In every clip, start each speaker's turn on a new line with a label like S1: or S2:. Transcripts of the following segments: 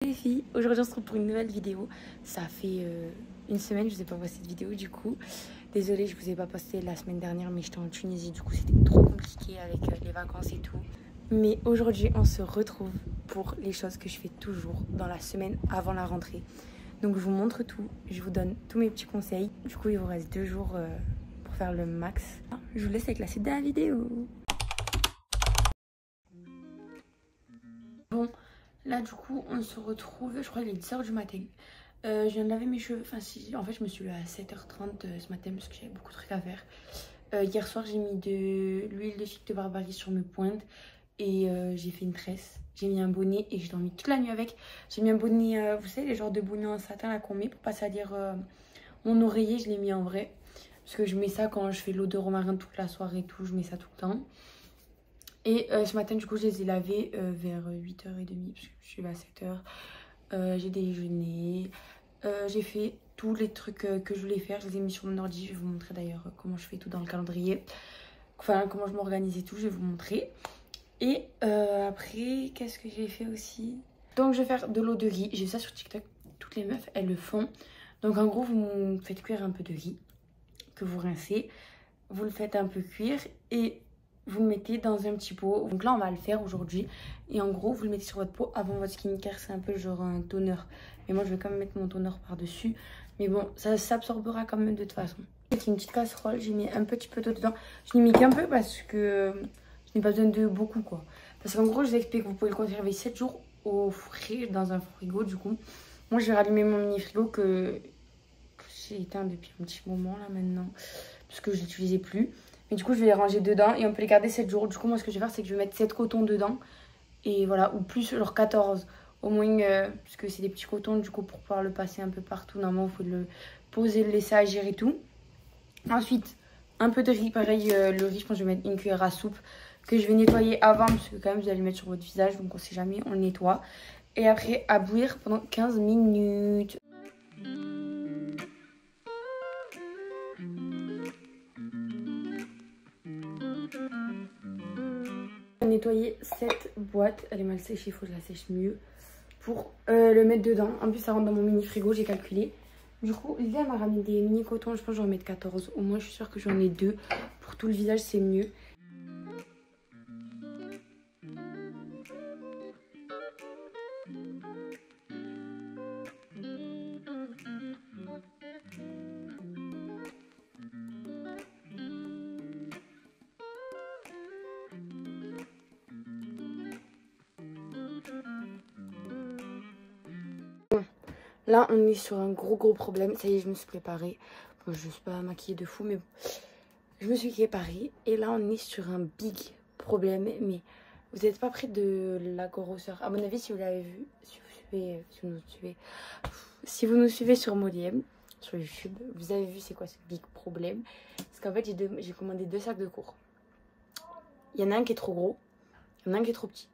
S1: Les filles, aujourd'hui on se retrouve pour une nouvelle vidéo. Ça fait une semaine que je vous ai pas posté cette vidéo du coup. Désolée, je vous ai pas posté la semaine dernière mais j'étais en Tunisie, du coup c'était trop compliqué avec les vacances et tout. Mais aujourd'hui on se retrouve pour les choses que je fais toujours dans la semaine avant la rentrée. Donc je vous montre tout, je vous donne tous mes petits conseils. Du coup il vous reste 2 jours pour faire le max. Je vous laisse avec la suite de la vidéo. Bon. Là, du coup, on se retrouve, je crois qu'il est 10 h du matin. Je viens de laver mes cheveux. Enfin, si, en fait, je me suis levée à 7 h 30 ce matin parce que j'avais beaucoup de trucs à faire. Hier soir, j'ai mis de l'huile de figue de Barbarie sur mes pointes et j'ai fait une tresse. J'ai mis un bonnet et j'ai dormi toute la nuit avec. J'ai mis un bonnet, vous savez, les genres de bonnets en satin là qu'on met pour pas salir mon oreiller. Je l'ai mis en vrai parce que je mets ça quand je fais l'eau de romarin toute la soirée et tout. Je mets ça tout le temps. Et ce matin, du coup, je les ai lavés vers 8h30 parce que je suis levée à 7h. J'ai déjeuné. J'ai fait tous les trucs que je voulais faire. Je les ai mis sur mon ordi. Je vais vous montrer d'ailleurs comment je fais tout dans le calendrier. Enfin, comment je m'organise et tout. Je vais vous montrer. Et après, qu'est-ce que j'ai fait aussi? Donc, je vais faire de l'eau de riz. J'ai vu ça sur TikTok. Toutes les meufs, elles le font. Donc, en gros, vous faites cuire un peu de riz que vous rincez. Vous le faites un peu cuire et vous le mettez dans un petit pot. Donc là, on va le faire aujourd'hui. Et en gros, vous le mettez sur votre peau avant votre skincare. C'est un peu genre un toner. Mais moi, je vais quand même mettre mon toner par-dessus. Mais bon, ça s'absorbera quand même de toute façon. C'est une petite casserole. J'ai mis un petit peu d'eau dedans. Je n'ai mis qu'un peu parce que je n'ai pas besoin de beaucoup, quoi. Parce qu'en gros, je vous explique que vous pouvez le conserver 7 jours au frais dans un frigo. Du coup, moi, je vais rallumer mon mini-frigo que j'ai éteint depuis un petit moment là maintenant. Parce que je ne l'utilisais plus. Mais du coup, je vais les ranger dedans et on peut les garder 7 jours. Du coup, moi, ce que je vais faire, c'est que je vais mettre 7 cotons dedans. Et voilà, ou plus, genre 14. Au moins, parce que c'est des petits cotons, du coup, pour pouvoir le passer un peu partout. Normalement, il faut le poser, le laisser agir et tout. Ensuite, un peu de riz. Pareil, le riz, je pense que je vais mettre une cuillère à soupe que je vais nettoyer avant. Parce que quand même, vous allez le mettre sur votre visage. Donc, on sait jamais, on le nettoie. Et après, à bouillir pendant 15 minutes. Nettoyer cette boîte, elle est mal séchée, il faut que je la sèche mieux pour le mettre dedans. En plus ça rentre dans mon mini frigo, j'ai calculé. Du coup Lily m'a ramené des mini cotons, je pense que je vais en mettre 14. Au moins je suis sûre que j'en ai 2. Pour tout le visage c'est mieux. Là, on est sur un gros problème. Ça y est, je me suis préparée. Bon, je ne suis pas maquillée de fou, mais je me suis préparée. Et là, on est sur un big problème. Mais vous n'êtes pas près de la grosseur. À mon avis, si vous l'avez vu, si vous nous suivez sur Moliem, sur YouTube, vous avez vu c'est quoi ce big problème. Parce qu'en fait, j'ai commandé 2 sacs de cours. Il y en a un qui est trop gros. Il y en a un qui est trop petit.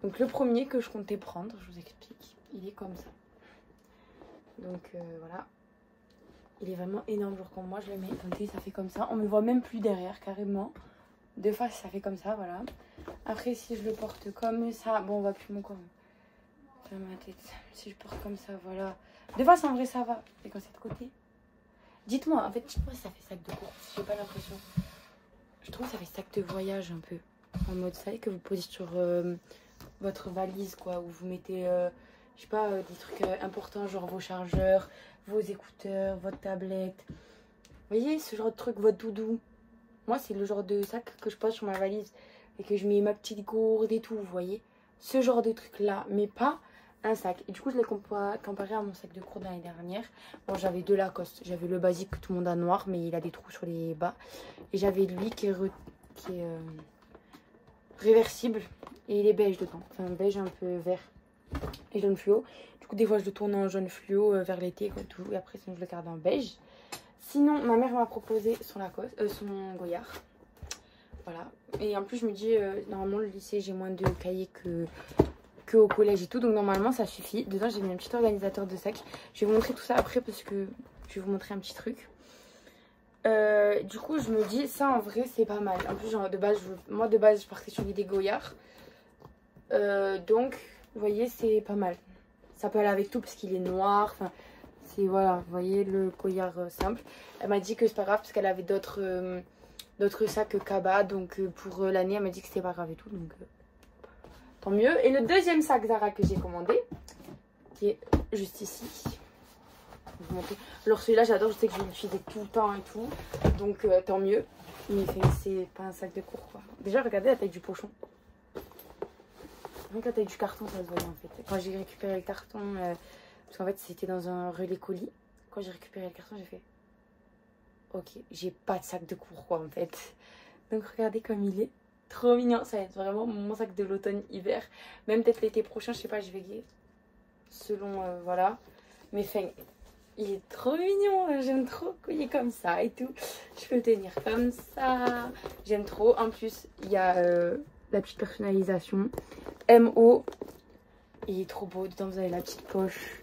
S1: Donc, le premier que je comptais prendre, je vous explique, il est comme ça. Donc voilà, il est vraiment énorme, genre quand moi je le mets, attendez, ça fait comme ça, on me voit même plus derrière carrément, de face ça fait comme ça, voilà. Après si je le porte comme ça, bon on voit plus mon corps, dans ma tête, si je porte comme ça, voilà. De face en vrai ça va, et quand c'est de côté, dites-moi, en fait dites-moi si ça fait sac de course, j'ai pas l'impression, je trouve que ça fait sac de voyage un peu, en mode ça que vous posez sur votre valise quoi, où vous mettez... je sais pas, des trucs importants, genre vos chargeurs, vos écouteurs, votre tablette. Vous voyez, ce genre de truc, votre doudou. Moi, c'est le genre de sac que je pose sur ma valise et que je mets ma petite gourde et tout, vous voyez. Ce genre de truc-là, mais pas un sac. Et du coup, je l'ai comparé à mon sac de cours de l'année dernière. Bon, j'avais 2 Lacoste. J'avais le basique que tout le monde a noir, mais il a des trous sur les bas. Et j'avais lui qui est réversible et il est beige dedans. Enfin, beige un peu vert. Et jaune fluo. Du coup, des fois, je le tourne en jaune fluo vers l'été, comme tout. Et après, sinon, je le garde en beige. Sinon, ma mère m'a proposé son Goyard. Voilà. Et en plus, je me dis, normalement, le lycée, j'ai moins de cahiers que au collège et tout. Donc, normalement, ça suffit. Dedans, j'ai mis un petit organisateur de sac. Je vais vous montrer tout ça après parce que je vais vous montrer un petit truc. Du coup, je me dis, ça, en vrai, c'est pas mal. En plus, genre, moi, de base, je partais sur l'idée Goyard. Donc... vous voyez, c'est pas mal. ça peut aller avec tout parce qu'il est noir. Enfin, c'est voilà, vous voyez le collier simple. Elle m'a dit que c'est pas grave parce qu'elle avait d'autres sacs Kaba. Donc pour l'année, elle m'a dit que c'était pas grave et tout. Donc tant mieux. Et le deuxième sac Zara que j'ai commandé, qui est juste ici. Alors celui-là, j'adore, je sais que je vais l'utiliser tout le temps et tout. Donc tant mieux. Mais c'est pas un sac de cours quoi. Déjà, regardez la taille du pochon. Rien que la taille du carton, ça se voyait en fait. Quand j'ai récupéré le carton, parce qu'en fait c'était dans un relais colis. Quand j'ai récupéré le carton, j'ai fait ok, j'ai pas de sac de cours quoi en fait. Donc regardez comme il est. Trop mignon. Ça va être vraiment mon sac de l'automne-hiver. Même peut-être l'été prochain, je sais pas, je vais selon voilà. Mais enfin, il est trop mignon. J'aime trop quand il est comme ça et tout. Je peux le tenir comme ça. J'aime trop. En plus, il y a la petite personnalisation. MO. Il est trop beau. Dedans, vous avez la petite poche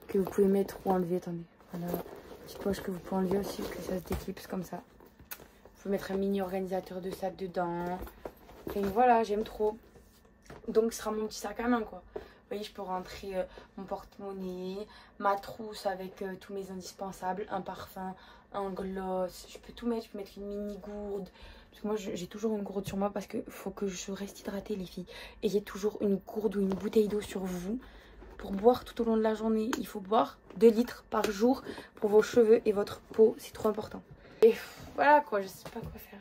S1: que vous pouvez mettre ou enlever. Attendez. Voilà. Petite poche que vous pouvez enlever aussi, que ça se déclipse comme ça. Vous pouvez mettre un mini organisateur de sac dedans. Et voilà, j'aime trop. Donc, ce sera mon petit sac à main, quoi. Vous voyez, je peux rentrer mon porte-monnaie, ma trousse avec tous mes indispensables, un parfum, un gloss. Je peux tout mettre. Je peux mettre une mini gourde. Parce que moi, j'ai toujours une gourde sur moi parce qu'il faut que je reste hydratée, les filles. Et j'ai toujours une gourde ou une bouteille d'eau sur vous pour boire tout au long de la journée. Il faut boire 2 litres par jour pour vos cheveux et votre peau. C'est trop important. Et voilà quoi, je sais pas quoi faire.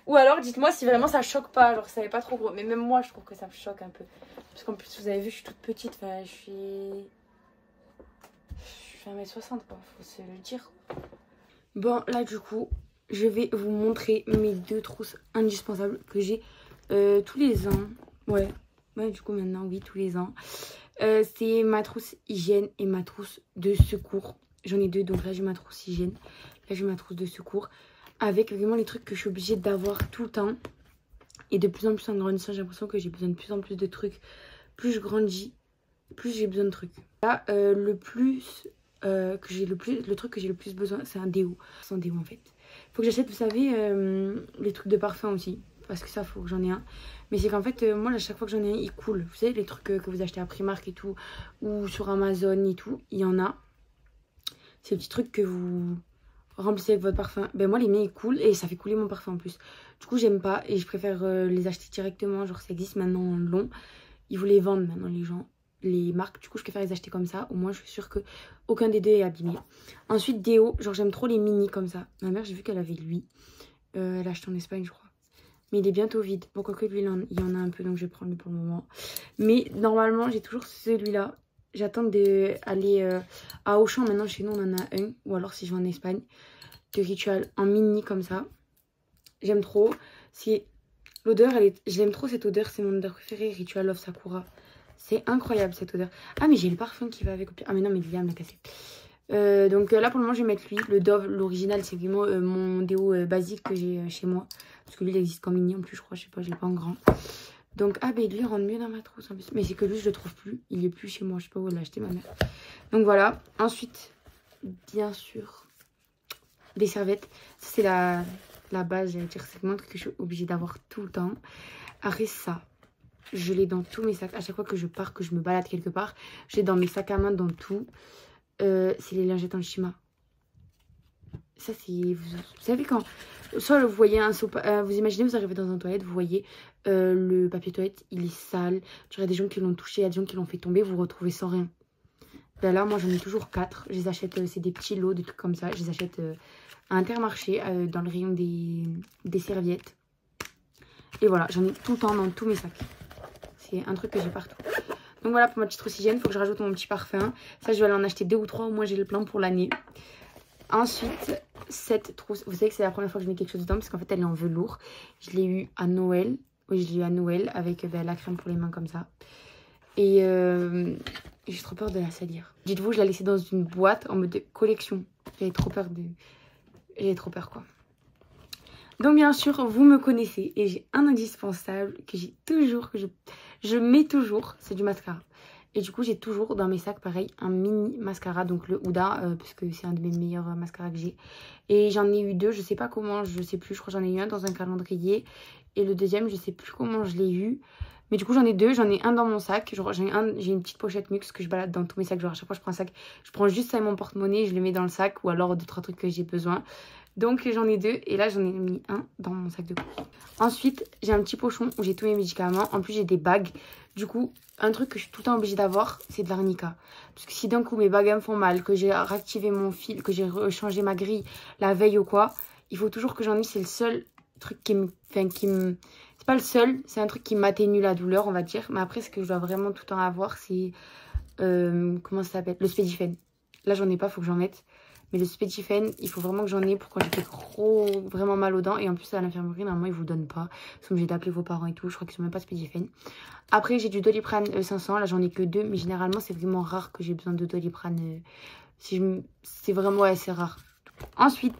S1: Ou alors dites-moi si vraiment ça choque pas, genre ça n'est pas trop gros. Mais même moi je trouve que ça me choque un peu. Parce qu'en plus vous avez vu je suis toute petite, enfin je suis 1m60 quoi, faut se le dire. Bon là du coup je vais vous montrer mes 2 trousses indispensables que j'ai tous les ans. Ouais du coup maintenant oui tous les ans. C'est ma trousse hygiène et ma trousse de secours. J'en ai 2 donc là j'ai ma trousse hygiène. Là j'ai ma trousse de secours. Avec vraiment les trucs que je suis obligée d'avoir tout le temps. Et de plus en plus en grandissant, j'ai l'impression que j'ai besoin de plus en plus de trucs. Plus je grandis, plus j'ai besoin de trucs. Là, le truc que j'ai le plus besoin, c'est un déo. C'est un déo en fait. Faut que j'achète, vous savez, les trucs de parfum aussi. Parce que ça, faut que j'en ai un. Mais c'est qu'en fait, moi, à chaque fois que j'en ai un, il coule. Vous savez, les trucs que vous achetez à Primark et tout. Ou sur Amazon et tout. Il y en a. Ces petits trucs que vous remplissez avec votre parfum. Ben moi les miens ils coulent et ça fait couler mon parfum en plus. Du coup j'aime pas et je préfère les acheter directement. Genre ça existe maintenant en long. Ils vous les vendent maintenant les gens, les marques. Du coup je préfère les acheter comme ça. Au moins je suis sûre que aucun des deux est abîmé. Ensuite déo, genre j'aime trop les mini comme ça. Ma mère j'ai vu qu'elle avait lui. Elle a acheté en Espagne je crois. Mais il est bientôt vide. Bon quoique lui il y en a un peu donc je vais prendre lui pour le moment. Mais normalement j'ai toujours celui-là. J'attends d'aller à Auchan. Maintenant, chez nous, on en a un. Ou alors, si je vais en Espagne, de Ritual en mini comme ça. J'aime trop. L'odeur, je l'aime trop cette odeur. C'est mon odeur préférée, Ritual Love Sakura. C'est incroyable cette odeur. Ah, mais j'ai le parfum qui va avec. Ah, mais non, mais Liam l'a cassé. Donc là, pour le moment, je vais mettre lui. Le Dove, l'original, c'est vraiment mon déo basique que j'ai chez moi. Parce que lui, il existe qu'en mini en plus, je crois. Je sais pas, je l'ai pas en grand. Donc, ah, ben lui, il rentre mieux dans ma trousse en plus. Mais c'est que lui, je le trouve plus. Il est plus chez moi. Je sais pas où elle l'a acheté, ma mère. Donc, voilà. Ensuite, bien sûr, des serviettes. Ça, c'est la base, j'allais dire. C'est vraiment un truc que je suis obligée d'avoir tout le temps. Après, ça, je l'ai dans tous mes sacs. À chaque fois que je pars, que je me balade quelque part, je l'ai dans mes sacs à main, dans tout. C'est les lingettes en Shima. Ça, c'est... Vous savez quand... Soit vous voyez un vous imaginez, vous arrivez dans un toilette, vous voyez le papier toilette, il est sale. Il y a des gens qui l'ont touché, il y a des gens qui l'ont fait tomber, vous vous retrouvez sans rien. Ben là, moi, j'en ai toujours 4. Je les achète, c'est des petits lots, des trucs comme ça. Je les achète à Intermarché, dans le rayon des serviettes. Et voilà, j'en ai tout le temps dans tous mes sacs. C'est un truc que j'ai partout. Donc voilà, pour ma petite trousse hygiène, il faut que je rajoute mon petit parfum. Ça, je vais aller en acheter 2 ou 3, au moins j'ai le plan pour l'année. Ensuite, cette trousse, vous savez que c'est la première fois que je mets quelque chose dedans parce qu'en fait elle est en velours. Je l'ai eu à Noël. Oui, je l'ai eu à Noël avec la crème pour les mains comme ça. Et j'ai trop peur de la salir. Dites-vous, je l'ai laissée dans une boîte en mode collection. J'avais trop peur quoi. Donc bien sûr, vous me connaissez et j'ai un indispensable que j'ai toujours, que je mets toujours, c'est du mascara. Et du coup, j'ai toujours dans mes sacs, pareil, un mini mascara, donc le Huda, parce que c'est un de mes meilleurs mascaras que j'ai. Et j'en ai eu 2, je sais pas comment, je sais plus, je crois que j'en ai eu un dans un calendrier et le deuxième, je sais plus comment je l'ai eu. Mais du coup, j'en ai deux. J'en ai un dans mon sac. Genre, j'ai une petite pochette Mux que je balade dans tous mes sacs. Genre, à chaque fois, je prends un sac. Je prends juste ça et mon porte-monnaie. Je le mets dans le sac. Ou alors, d'autres trucs que j'ai besoin. Donc, j'en ai deux. Et là, j'en ai mis un dans mon sac de course. Ensuite, j'ai un petit pochon où j'ai tous mes médicaments. En plus, j'ai des bagues. Du coup, un truc que je suis tout le temps obligée d'avoir, c'est de l'arnica. Parce que si d'un coup, mes bagues me font mal, que j'ai réactivé mon fil, que j'ai changé ma grille la veille ou quoi, il faut toujours que j'en ai. C'est le seul truc qui me... C'est pas le seul, c'est un truc qui m'atténue la douleur, on va dire. Mais après, ce que je dois vraiment tout le temps avoir, c'est... comment ça s'appelle? Le Spédifen. Là, j'en ai pas, faut que j'en mette. Mais le Spédifen, il faut vraiment que j'en ai pour quand j'ai vraiment mal aux dents. Et en plus, à l'infirmerie, normalement, ils vous donnent pas. Ils sont obligés d'appeler vos parents et tout. Je crois qu'ils sont même pas Spédifen. Après, j'ai du Doliprane 500. Là, j'en ai que 2. Mais généralement, c'est vraiment rare que j'ai besoin de Doliprane. C'est vraiment... Ouais, c'est rare. Ensuite...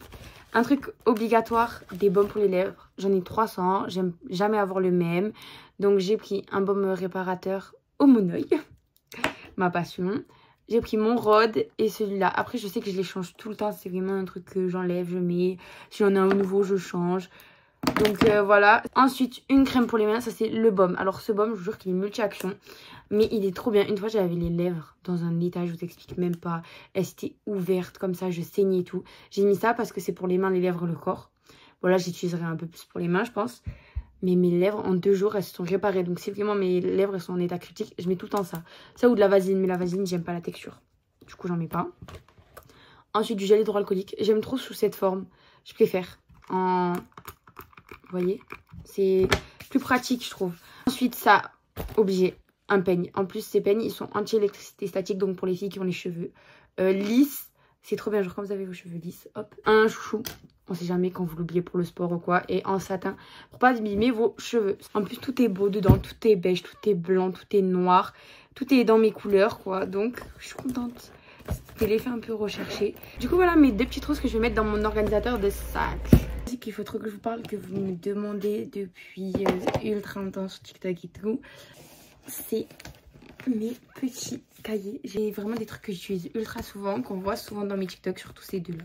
S1: Un truc obligatoire, des baumes pour les lèvres. J'en ai 300, j'aime jamais avoir le même. Donc j'ai pris un baume réparateur au Monoi, ma passion. J'ai pris mon Rhode et celui-là. Après, je sais que je les change tout le temps. C'est vraiment un truc que j'enlève, je mets. Si j'en ai un nouveau, je change. Donc voilà. Ensuite, une crème pour les mains, ça c'est le baume. Alors ce baume, je vous jure qu'il est multi-action. Mais il est trop bien. Une fois, j'avais les lèvres dans un état, je vous explique même pas. Elles étaient ouvertes comme ça, je saignais et tout. J'ai mis ça parce que c'est pour les mains, les lèvres, le corps. Voilà, j'utiliserai un peu plus pour les mains, je pense. Mais mes lèvres, en 2 jours, elles se sont réparées. Donc si vraiment mes lèvres elles sont en état critique, je mets tout le temps ça. Ça ou de la vaseline. Mais la vaseline, j'aime pas la texture. Du coup, j'en mets pas. Ensuite, du gel hydroalcoolique. J'aime trop sous cette forme. Je préfère en... Vous voyez? C'est plus pratique, je trouve. Ensuite, ça, obligé. Un peigne. En plus, ces peignes, ils sont anti-électricité statique. Donc, pour les filles qui ont les cheveux lisses, c'est trop bien. Genre, quand vous avez vos cheveux lisses, hop. Un chouchou. On sait jamais quand vous l'oubliez pour le sport ou quoi. Et en satin, pour pas abîmer vos cheveux. En plus, tout est beau dedans. Tout est beige, tout est blanc, tout est noir. Tout est dans mes couleurs, quoi. Donc, je suis contente. C'était l'effet un peu recherché. Du coup, voilà mes 2 petites roses que je vais mettre dans mon organisateur de sac. Il faut trop que je vous parle, que vous me demandez depuis ultra longtemps sur TikTok et tout. C'est mes petits cahiers. J'ai vraiment des trucs que j'utilise ultra souvent, qu'on voit souvent dans mes TikTok, surtout ces deux-là.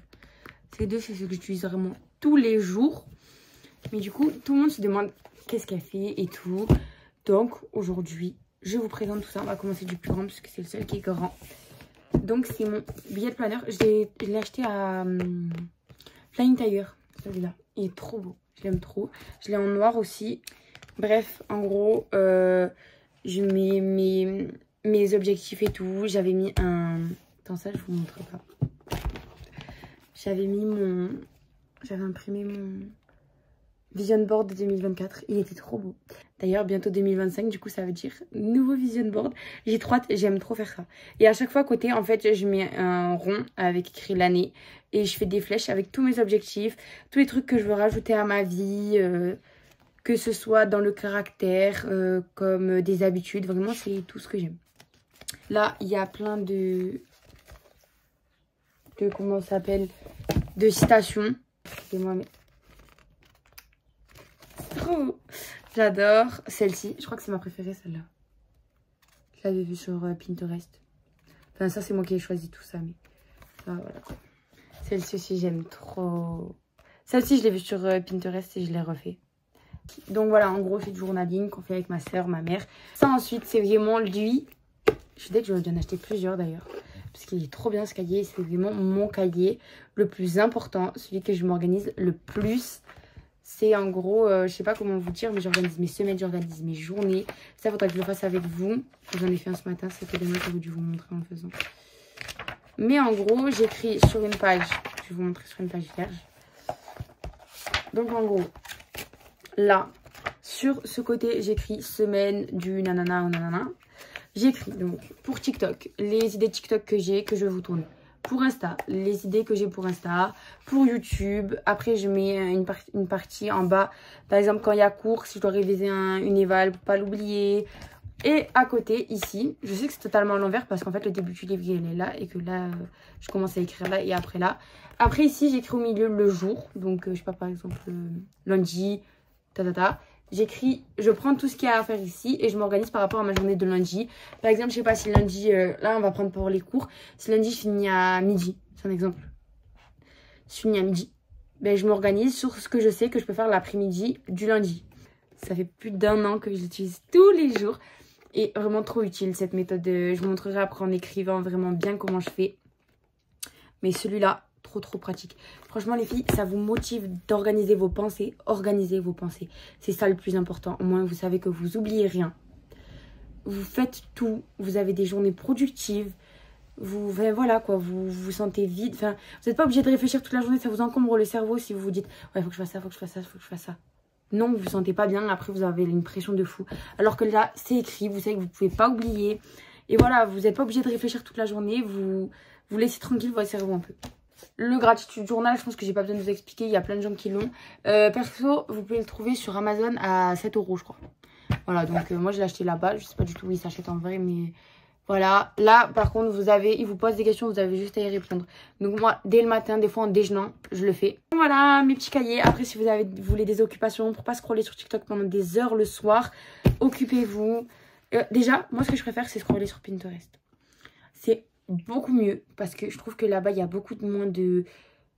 S1: Ces deux, c'est ce que j'utilise vraiment tous les jours. Mais du coup, tout le monde se demande qu'est-ce qu'elle fait et tout. Donc, aujourd'hui, je vous présente tout ça. On va commencer du plus grand, parce que c'est le seul qui est grand. Donc, c'est mon billet de planeur. Je l'ai acheté à Flying Tiger, celui-là. Il est trop beau. Je l'aime trop. Je l'ai en noir aussi. Bref, en gros... je mets mes objectifs et tout. J'avais mis un... Attends, ça, je vous montre pas. J'avais imprimé mon vision board de 2024. Il était trop beau. D'ailleurs, bientôt 2025, du coup, ça veut dire nouveau vision board. J'ai trop hâte, j'aime trop faire ça. Et à chaque fois, à côté, en fait, je mets un rond avec écrit l'année. Et je fais des flèches avec tous mes objectifs. Tous les trucs que je veux rajouter à ma vie. Que ce soit dans le caractère, comme des habitudes. Vraiment, c'est tout ce que j'aime. Là, il y a plein de comment ça s'appelle, de citations. Excusez-moi, mais... Oh, j'adore celle-ci. Je crois que c'est ma préférée, celle-là. Je l'avais vue sur Pinterest. Enfin, ça, c'est moi qui ai choisi tout ça, mais... Ah, voilà. Celle-ci aussi, j'aime trop. Celle-ci, je l'ai vue sur Pinterest et je l'ai refait. Donc voilà, en gros, c'est du journaling qu'on fait avec ma soeur, ma mère. Ça, ensuite, c'est vraiment lui. Je sais que j'aurais dû en acheter plusieurs d'ailleurs. Parce qu'il est trop bien ce cahier. C'est vraiment mon cahier le plus important. Celui que je m'organise le plus. C'est en gros, je sais pas comment vous dire, mais j'organise mes semaines, j'organise mes journées. Ça, il faudra que je le fasse avec vous. J'en ai fait un ce matin, c'était dommage, j'aurais dû vous montrer en faisant. Mais en gros, j'écris sur une page. Je vais vous montrer sur une page vierge. Donc en gros, là, sur ce côté, j'écris semaine du nanana ou nanana. J'écris donc pour TikTok, les idées TikTok que j'ai, que je vais vous tourner. Pour Insta, les idées que j'ai pour Insta. Pour YouTube, après je mets une partie en bas. Par exemple, quand il y a cours, si je dois réviser une éval pour pas l'oublier. Et à côté, ici, je sais que c'est totalement à l'envers parce qu'en fait, le début du livre, il est là. Et que là, je commence à écrire là et après là. Après ici, j'écris au milieu le jour. Donc, je sais pas, par exemple, lundi, J'écris, je prends tout ce qu'il y a à faire ici et je m'organise par rapport à ma journée de lundi. Par exemple, je sais pas si lundi, là on va prendre pour les cours. Si lundi je finis à midi, c'est un exemple. Si je finis à midi, ben, je m'organise sur ce que je sais que je peux faire l'après-midi du lundi. Ça fait plus d'1 an que je l'utilise tous les jours. Et vraiment trop utile cette méthode. Je vous montrerai après en écrivant vraiment bien comment je fais. Mais celui-là, trop pratique. Franchement les filles, ça vous motive d'organiser vos pensées. Organisez vos pensées. C'est ça le plus important. Au moins vous savez que vous oubliez rien. Vous faites tout. Vous avez des journées productives. Voilà quoi, vous vous sentez vide. Enfin, vous n'êtes pas obligé de réfléchir toute la journée. Ça vous encombre le cerveau si vous vous dites ouais, faut que je fasse ça, faut que je fasse ça, faut que je fasse ça. Non, vous vous sentez pas bien. Après, vous avez une pression de fou. Alors que là, c'est écrit. Vous savez que vous pouvez pas oublier. Et voilà, vous n'êtes pas obligé de réfléchir toute la journée. Vous laissez tranquille votre cerveau un peu. Le gratitude journal, je pense que j'ai pas besoin de vous expliquer. Il y a plein de gens qui l'ont. Perso, vous pouvez le trouver sur Amazon à 7 €, je crois. Voilà, donc moi, je l'ai acheté là-bas. Je sais pas du tout où il s'achète en vrai, mais... Voilà, là par contre il vous pose des questions, vous avez juste à y répondre. Donc moi, dès le matin, des fois en déjeunant, je le fais. Voilà mes petits cahiers. Après si vous voulez des occupations pour pas scroller sur TikTok pendant des heures le soir, occupez-vous. Déjà, moi ce que je préfère c'est scroller sur Pinterest. C'est beaucoup mieux parce que je trouve que là-bas il y a beaucoup moins de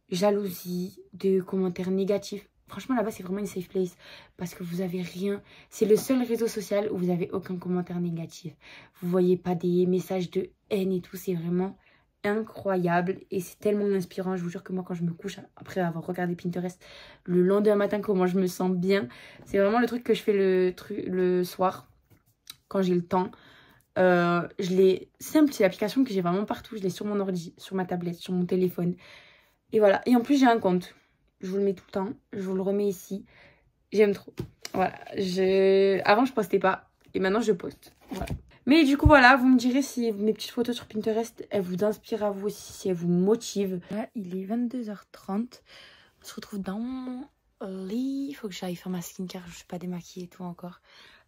S1: jalousie, de commentaires négatifs. Franchement, là-bas, c'est vraiment une safe place parce que vous avez rien. C'est le seul réseau social où vous avez aucun commentaire négatif. Vous voyez pas des messages de haine et tout. C'est vraiment incroyable et c'est tellement inspirant. Je vous jure que moi, quand je me couche, après avoir regardé Pinterest, le lendemain matin, comment je me sens bien. C'est vraiment le truc que je fais le soir quand j'ai le temps. Je l'ai simple, c'est l'application que j'ai vraiment partout. Je l'ai sur mon ordi, sur ma tablette, sur mon téléphone. Et voilà. Et en plus, j'ai un compte. Je vous le mets tout le temps. Je vous le remets ici. J'aime trop. Voilà. Avant, je postais pas. Et maintenant, je poste. Voilà. Mais du coup, voilà. Vous me direz si mes petites photos sur Pinterest, elles vous inspirent à vous aussi, si elles vous motivent. Là, il est 22h30. On se retrouve dans mon lit. Il faut que j'aille faire ma skincare. Je ne suis pas démaquillée et tout encore.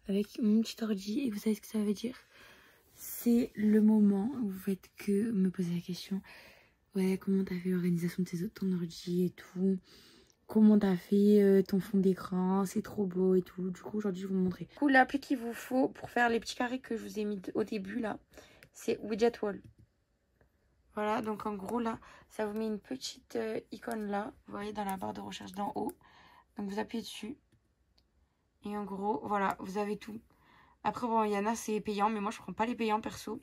S1: Avec mon petit ordi. Et vous savez ce que ça veut dire? C'est le moment où vous faites que me poser la question. Ouais, comment t'as fait l'organisation de ton ordi et tout. Comment t'as fait ton fond d'écran. C'est trop beau et tout. Du coup, aujourd'hui, je vais vous montrer. Du coup, l'appli qu'il vous faut pour faire les petits carrés que je vous ai mis au début, là, c'est Widget Wall. Voilà, donc en gros, là, ça vous met une petite icône là. Vous voyez, dans la barre de recherche d'en haut. Donc, vous appuyez dessus. Et en gros, voilà, vous avez tout. Après, bon, il y en a, c'est payant. Mais moi, je prends pas les payants, perso.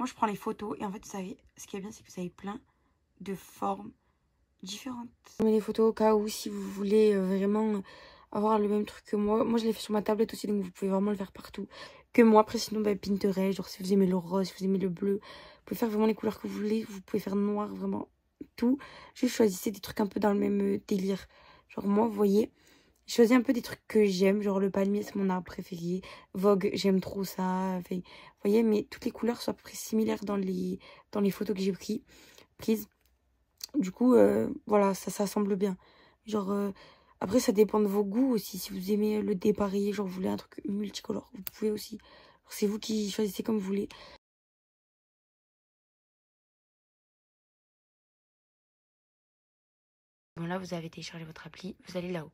S1: Moi, je prends les photos et en fait, vous savez, ce qui est bien, c'est que vous avez plein de formes différentes. Je mets les photos au cas où, si vous voulez vraiment avoir le même truc que moi. Moi, je l'ai fait sur ma tablette aussi, donc vous pouvez vraiment le faire partout. Que moi, après, sinon, bah, Pinterest, genre si vous aimez le rose, si vous aimez le bleu, vous pouvez faire vraiment les couleurs que vous voulez. Vous pouvez faire noir, vraiment tout. Juste choisissez des trucs un peu dans le même délire. Genre moi, vous voyez, je choisis un peu des trucs que j'aime, genre le palmier, c'est mon arbre préféré. Vogue, j'aime trop ça. Enfin, vous voyez, mais toutes les couleurs sont à peu près similaires dans les photos que j'ai prises. Du coup, voilà, ça semble bien. Genre, après, ça dépend de vos goûts aussi. Si vous aimez le dépareillé, genre, vous voulez un truc multicolore, vous pouvez aussi. C'est vous qui choisissez comme vous voulez. Bon, là, vous avez téléchargé votre appli. Vous allez là-haut.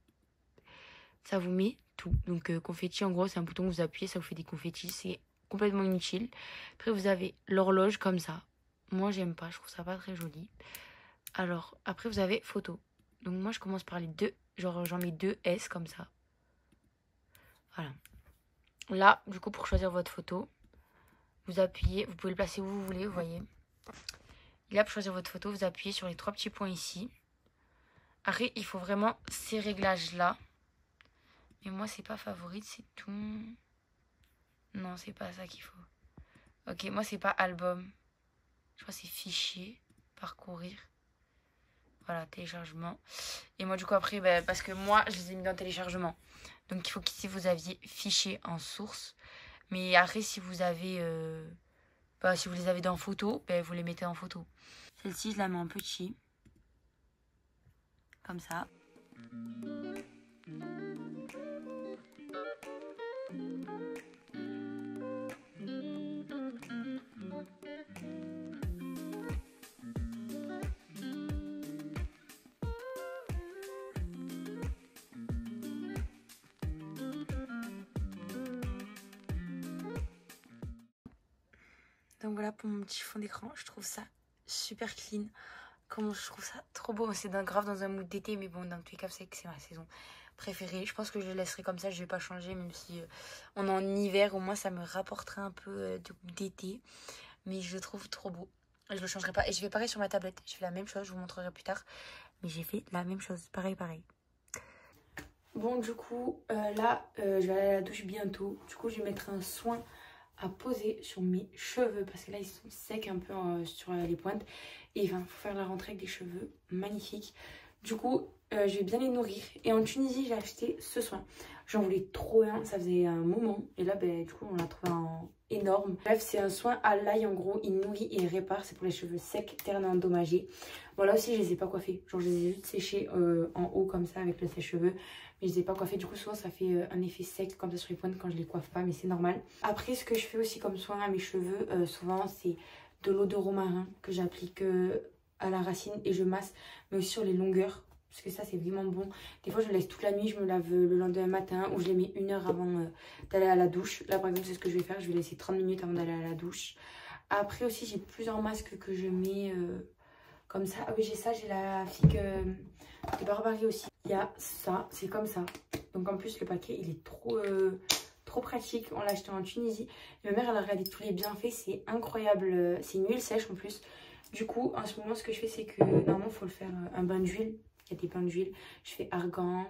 S1: Ça vous met tout. Donc, confetti, en gros, c'est un bouton que vous appuyez, ça vous fait des confettis. C'est complètement inutile. Après, vous avez l'horloge comme ça. Moi, j'aime pas. Je trouve ça pas très joli. Alors, après, vous avez photo. Donc, moi, je commence par les deux. Genre, j'en mets 2 S comme ça. Voilà. Là, du coup, pour choisir votre photo, vous appuyez. Vous pouvez le placer où vous voulez, vous voyez. Et là, pour choisir votre photo, vous appuyez sur les 3 petits points ici. Après, il faut vraiment ces réglages-là. Mais moi, c'est pas favorite, c'est tout. Non, c'est pas ça qu'il faut. Ok, moi, c'est pas album. Je crois que c'est fichier, parcourir. Voilà, téléchargement. Et moi, du coup, après, bah, parce que moi, je les ai mis dans téléchargement. Donc, il faut qu'ici, vous aviez fichier en source. Mais après, si vous avez... bah, si vous les avez dans photo, bah, vous les mettez en photo. Celle-ci, je la mets en petit. Comme ça. Donc voilà pour mon petit fond d'écran. Je trouve ça super clean. Comment je trouve ça trop beau. C'est grave dans un mood d'été. Mais bon, dans tous les cas, vous savez que c'est ma saison préféré. Je pense que je le laisserai comme ça, je vais pas changer, même si on est en hiver, au moins ça me rapporterait un peu d'été. Mais je le trouve trop beau. Je le changerai pas. Et je vais pareil sur ma tablette. Je fais la même chose, je vous montrerai plus tard. Mais j'ai fait la même chose, pareil. Bon, du coup, là, je vais aller à la douche bientôt. Du coup, je vais mettre un soin à poser sur mes cheveux parce que là, ils sont secs un peu sur les pointes. Et il faut faire la rentrée avec des cheveux magnifiques. Du coup, je vais bien les nourrir. Et en Tunisie, j'ai acheté ce soin. J'en voulais trop un, ça faisait un moment. Et là, ben, du coup, on l'a trouvé en énorme. Bref, c'est un soin à l'ail en gros. Il nourrit et il répare. C'est pour les cheveux secs, ternes et endommagés. Bon, là aussi, je les ai pas coiffés. Genre, je les ai juste séchés en haut comme ça avec le sèche-cheveux. Mais je les ai pas coiffés. Du coup, souvent, ça fait un effet sec comme ça sur les pointes quand je les coiffe pas. Mais c'est normal. Après, ce que je fais aussi comme soin à mes cheveux, souvent, c'est de l'eau de romarin que j'applique à la racine et je masse. Mais aussi sur les longueurs. Parce que ça, c'est vraiment bon. Des fois, je le laisse toute la nuit. Je me lave le lendemain matin. Ou je les mets 1 heure avant d'aller à la douche. Là, par exemple, c'est ce que je vais faire. Je vais laisser 30 minutes avant d'aller à la douche. Après aussi, j'ai plusieurs masques que je mets comme ça. Ah oui, j'ai ça. J'ai la figue de Barbarie aussi. Il y a ça. C'est comme ça. Donc, en plus, le paquet, il est trop pratique. On l'a acheté en Tunisie. Et ma mère, elle a regardé tous les bienfaits. C'est incroyable. C'est une huile sèche en plus. Du coup, en ce moment, ce que je fais, c'est que normalement, il faut le faire un bain d'huile. Il y a des bains d'huile. Je fais argan.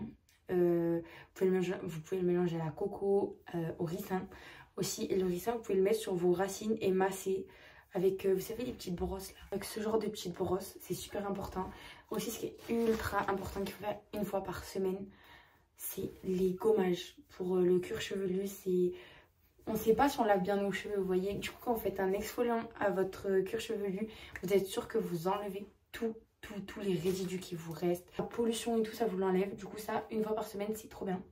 S1: Vous pouvez le mélanger à la coco, au ricin aussi. Et le ricin, vous pouvez le mettre sur vos racines et masser avec, vous savez, les petites brosses là. Avec ce genre de petites brosses, c'est super important. Aussi, ce qui est ultra important qu'il faut faire 1 fois par semaine, c'est les gommages. Pour le cuir chevelu, c'est... On ne sait pas si on lave bien nos cheveux, vous voyez. Du coup, quand vous faites un exfoliant à votre cuir chevelu, vous êtes sûr que vous enlevez tous les résidus qui vous restent. La pollution et tout, ça vous l'enlève. Du coup, ça, 1 fois par semaine, c'est trop bien.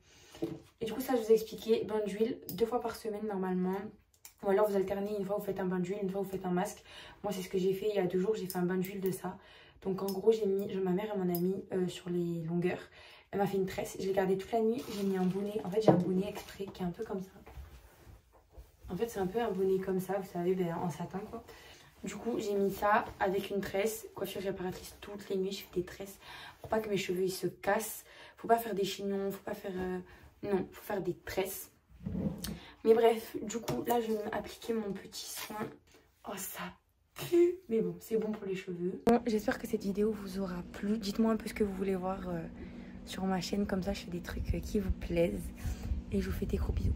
S1: Et du coup, ça, je vous ai expliqué. Bain d'huile, 2 fois par semaine, normalement. Ou alors, vous alternez. 1 fois, vous faites un bain d'huile. 1 fois, vous faites un masque. Moi, c'est ce que j'ai fait il y a 2 jours. J'ai fait un bain d'huile de ça. Donc, en gros, j'ai mis... Ma mère, elle m'en a mis sur les longueurs. Elle m'a fait une tresse. Je l'ai gardée toute la nuit. J'ai mis un bonnet. En fait, j'ai un bonnet exprès qui est un peu comme ça. En fait, c'est un peu un bonnet comme ça, vous savez, ben, en satin, quoi. Du coup, j'ai mis ça avec une tresse, coiffure réparatrice toutes les nuits. Je fais des tresses pour pas que mes cheveux ils se cassent. Faut pas faire des chignons, faut pas faire... Non, faut faire des tresses. Mais bref, du coup, là, je vais m'appliquer mon petit soin. Oh, ça pue! Mais bon, c'est bon pour les cheveux. Bon, j'espère que cette vidéo vous aura plu. Dites-moi un peu ce que vous voulez voir sur ma chaîne. Comme ça, je fais des trucs qui vous plaisent. Et je vous fais des gros bisous.